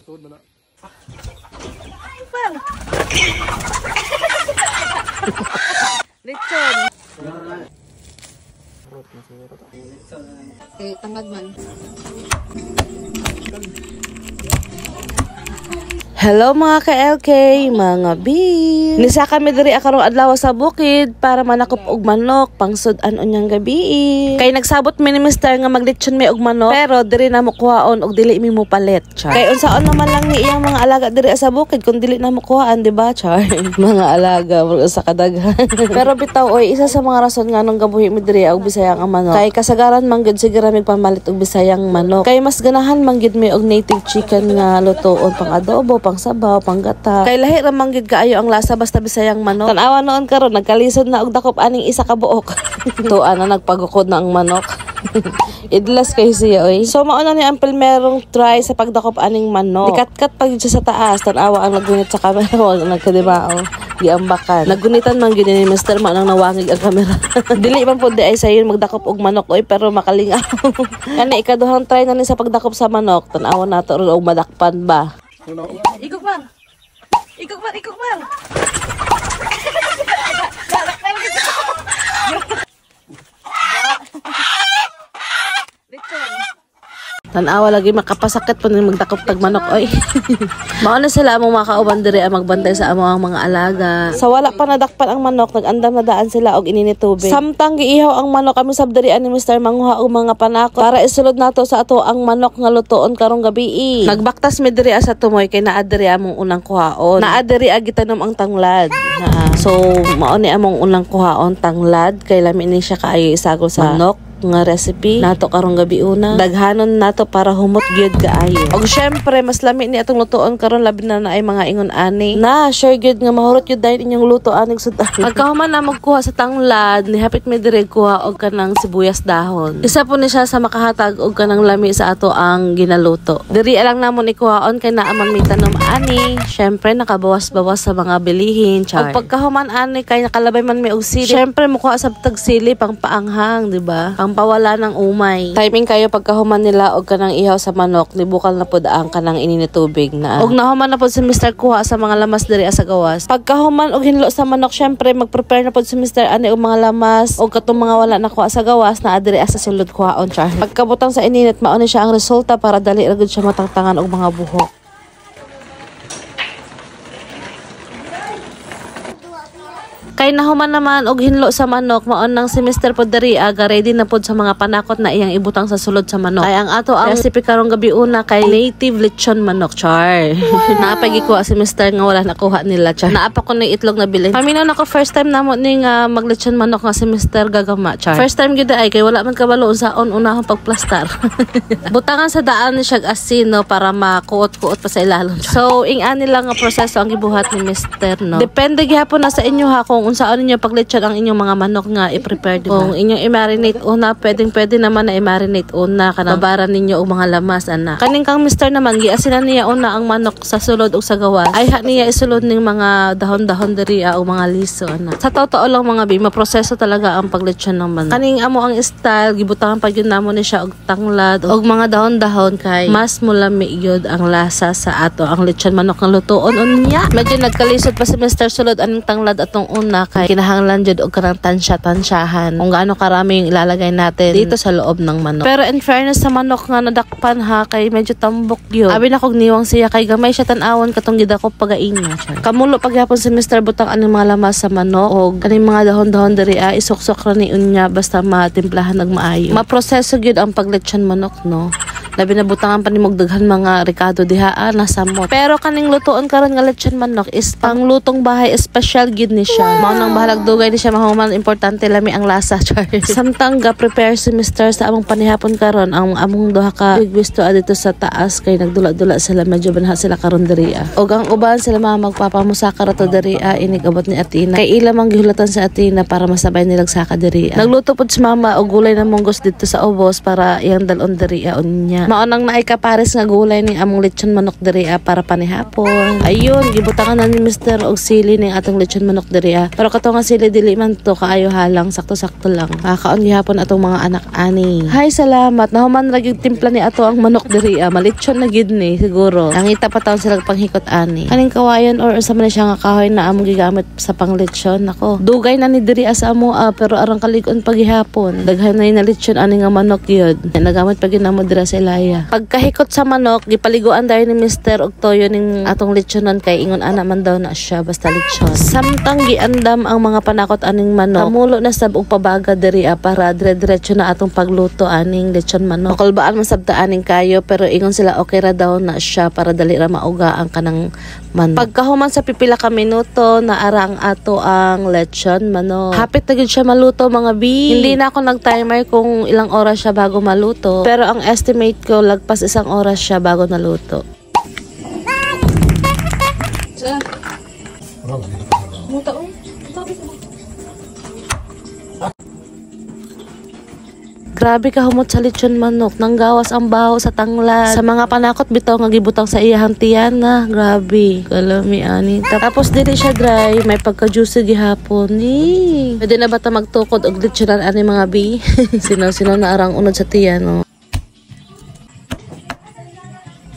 Lechon. Tangad man. Hello mga ka-LK, mga B. Nisa kami diri akarong adlaw sa bukid para manakop og manok pangsud-an unyang gabi. Kay nagsabot mi ni Mr. nga maglechon mi og manok pero diri na mo kuhaon og dili mi mo palit. Char. Kay unsaon naman lang ni iyang mga alaga diri sa bukid kung dili na mo kuhaan, di ba, Char? Mga alaga mo sa kadaghan. Pero bitaw oy, isa sa mga rason nga nung gabuhi mi diri og Bisayang ang manok. Kay kasagaran man gud sigara mig pamalit og Bisayang manok. Kay mas ganahan man gid mi og native chicken nga lutoon pang adobo, pang sabaw, pang gata. Kay lahi ra man gid kaayo ang lasa basta Bisayang manok. Tan-awa noon karon nagkalisod na og dakop aning isa ka buok. Tuan na nagpagukod na ang manok. Idlas kay siya oy. So mauna ni ang pilmerong try sa pagdakop aning manok. Dikat-kat pag siya sa taas, tan-awa ang nagunit sa camera wag nagkadibao. Giambakan. Nagunitan man gid ni Mr. Man ang nawangig ang camera. Dili man pud di ay sayon magdakop og manok oy pero makalingaw. Kani ikaduhang try na ni sa pagdakop sa manok, tan-awa nato og madakpan ba. Ikog man. Ikog man, ikog man. Tan-awa lagi makapasakit po na magdakop tag manok oy. Mao na sila among mga kauban diri ang magbantay sa among mga alaga. Sa wala pa nadakpan ang manok, nagandam na daan sila og inini tubig. Samtang giihaw ang manok kami sabdirian ni Mr. manguha og mga panakot para isulod nato sa ato ang manok nga lutoon karong gabi. Nagbaktas mi diri sa tumoy kay naa diri among unang kuhaon. Naa diri gitanom ang tanglad. So mao ni among unang kuhaon tanglad kay lami ni siya kaayo isagol sa manok nga recipe nato karong gabi una. Daghanon nato para humot gyud kaayo. Og syempre mas lami ni atong lutoon karon labi na ay mga ingon ani. Na sure gyud nga mahurot gyud dahil inyong luto anig sudan. Pagkahuman na magkuha sa tanglad, ni hapit mi dire kuha og kanang sibuyas dahon. Isa po ni siya sa makahatag og kanang lami sa ato ang ginaluto. Diri lang namon ikuhaon kay naa man mi tanom ani. Syempre nakabawas-bawas sa mga bilihin, Char. Og pagkahuman ani kay nakalabay man mi og sili. Syempre mukuha sa tag sili pang paanghang, di ba? Pawala ng umay. Timing kayo pagkahuman nila og kanang ihaw sa manok, nibukal na pud ang kanang ininit tubig na. Og nahuman na pud si Mr. kuha sa mga lamas diri sa gawas. Pagkahuman og hinlo sa manok, syempre mag-prepare na pud si Mr. ani og mga lamas og katong mga wala na kuha sa gawas na diri sa sulod kuhaon, Char. Pagkabutang sa ininit mao ni siya ang resulta para dali ra gud siya matangtangan og mga buhok. Kay nahuman naman og hinlo sa manok, maon nang si Mr. Podari ready na pod sa mga panakot na iyang ibutang sa sulod sa manok. Ay ang ato ang recipe karong gabi una kay native lechon manok, Char. Naapay gikuha si Mr. nga wala nakuha nila, Char. Naapa ko ni itlog na bilin. Paminaw na ko first time namo ni nga maglechon manok nga si Mr. Gagama, Char. First time gyud ay kay wala man kabalo sa unahon pagplastar. Butangan sa daan ni siya asin no para makuot-kuot pa sa ilalom. So ing-ani lang nga proseso ang gibuhat ni Mr. no. Depende gyapon na sa inyo ha kung unsaon ninyo paglechon ang inyong mga manok nga i-prepare, diba? Kung inyong i-marinate una, pwede naman na i-marinate una kanang babaran ninyo og mga lamas ana. Kaning kang Mr. naman giasinan niya una ang manok sa sulod ug sa gawas. Ay niya isulod ning mga dahon-dahon diri og mga liso ana. Sa totoo lang mga bi, maproseso talaga ang paglechon ng manok. Kaning amo ang style gibutangan pa gyud namo ni siya og tanglad og mga dahon-dahon kay mas mulami gyud ang lasa sa ato ang lechon manok nga lutoon unya. Medyo nagkalisod pa si Mr. sulod aning tanglad atong una kay kinahanglan jud og kanang tansya-tansyahan kung gaano karami yung ilalagay natin dito sa loob ng manok. Pero in fairness sa manok nga nadakpan ha kay medyo tambok yun. Abi na kog niwang siya kay gamay siya tan-awon katong gidakop pagaina siya. Kamulo pagyapon si Mr. Butang aning mga lamas sa manok og kaning mga dahon-dahon diri isuksok ra ni unya basta matimplahan nag maayo. Maproseso gyud ang paglechon manok no. Labi na butangan pa ni mogdaghan mga ricado diha nasa mot. Pero kaning lutoon karon nga lechon manok is pang lutong bahay, special gid ni siya. Mao nang bahalag dugay ni siya mahuman importante lami ang lasa, Char. Samtang ga prepare si Mr. sa among panihapon karon ang among duha ka gusto adito sa taas kay nagdula-dula sila medyo banha sila karon diri. Og ang uban sila mga magpapamusaka ra to diri inig abot ni Atina. Kay ila man gihulatan sa Atina para masabay nilag saka diri. Nagluto pud si mama og gulay na munggos dito sa ubos para iyang dalon diri unya. niya. Maunang naikapares nga gulay ni among lechon manok diri para panihapon. Ayun, gibutangan na ni Mr. og sili ning atong lechon manok diri. Pero kato nga sili dili man to kaayo halang, sakto-sakto lang. Kaon gihapon atong mga anak ani. Hay salamat. Nahuman ra gyud timpla ni ato ang manok diri. Malechon na gid ni siguro. Nangita pa taon sila panghikot ani. Kaning kawayan or sa man siya nga kahoy na among gigamit sa panglechon. Nako, dugay na ni diri asa amo pero arang kalig-on paghihapon. Daghan na ni lechon ani nga manok gyud. Nagamit pa gyud namo dira sa ilaya. Pagkahikot sa manok, gipaliguan dayon ni Mr. og toyo ning atong lechonon kay ingon ana man daw na siya basta lechon. Samtang giandam ang mga panakot aning manok, kamulo na sab og pabaga diri para dire-diretso na atong pagluto aning lechon manok. Makulbaan man sabta aning kayo pero ingon sila okay ra daw na siya para dali ra mauga ang kanang manok. Pagkahuman sa pipila ka minuto na ara ang ato ang lechon manok. Hapit na gyud siya maluto mga bi. Hindi na ako nag-timer kung ilang oras siya bago maluto. Pero ang estimate ko lagpas 1 oras siya bago naluto. Grabe ka humot sa lechon manok, nanggawas ang baho sa tanglad. Sa mga panakot bitaw nga gibutang sa iyahang tiyan na. Grabe, kalami ani. Tapos dili siya dry, may pagka-juicy gihapon ni. Pwede na ba ta magtukod og lechonan ani mga bi? Sinaw na arang unod sa tiyan no.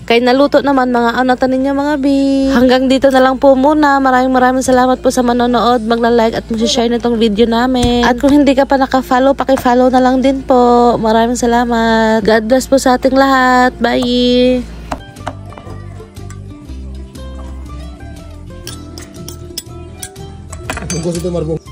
Kay naluto naman mga anatan ninyo mga bi. Hanggang dito na lang po muna. Maraming salamat po sa manonood. Magla-like at mag-share nitong video namin. At kung hindi ka pa naka-follow, paki-follow na lang din po. Maraming salamat. God bless po sa ating lahat. Bye! Gusto ito marbong.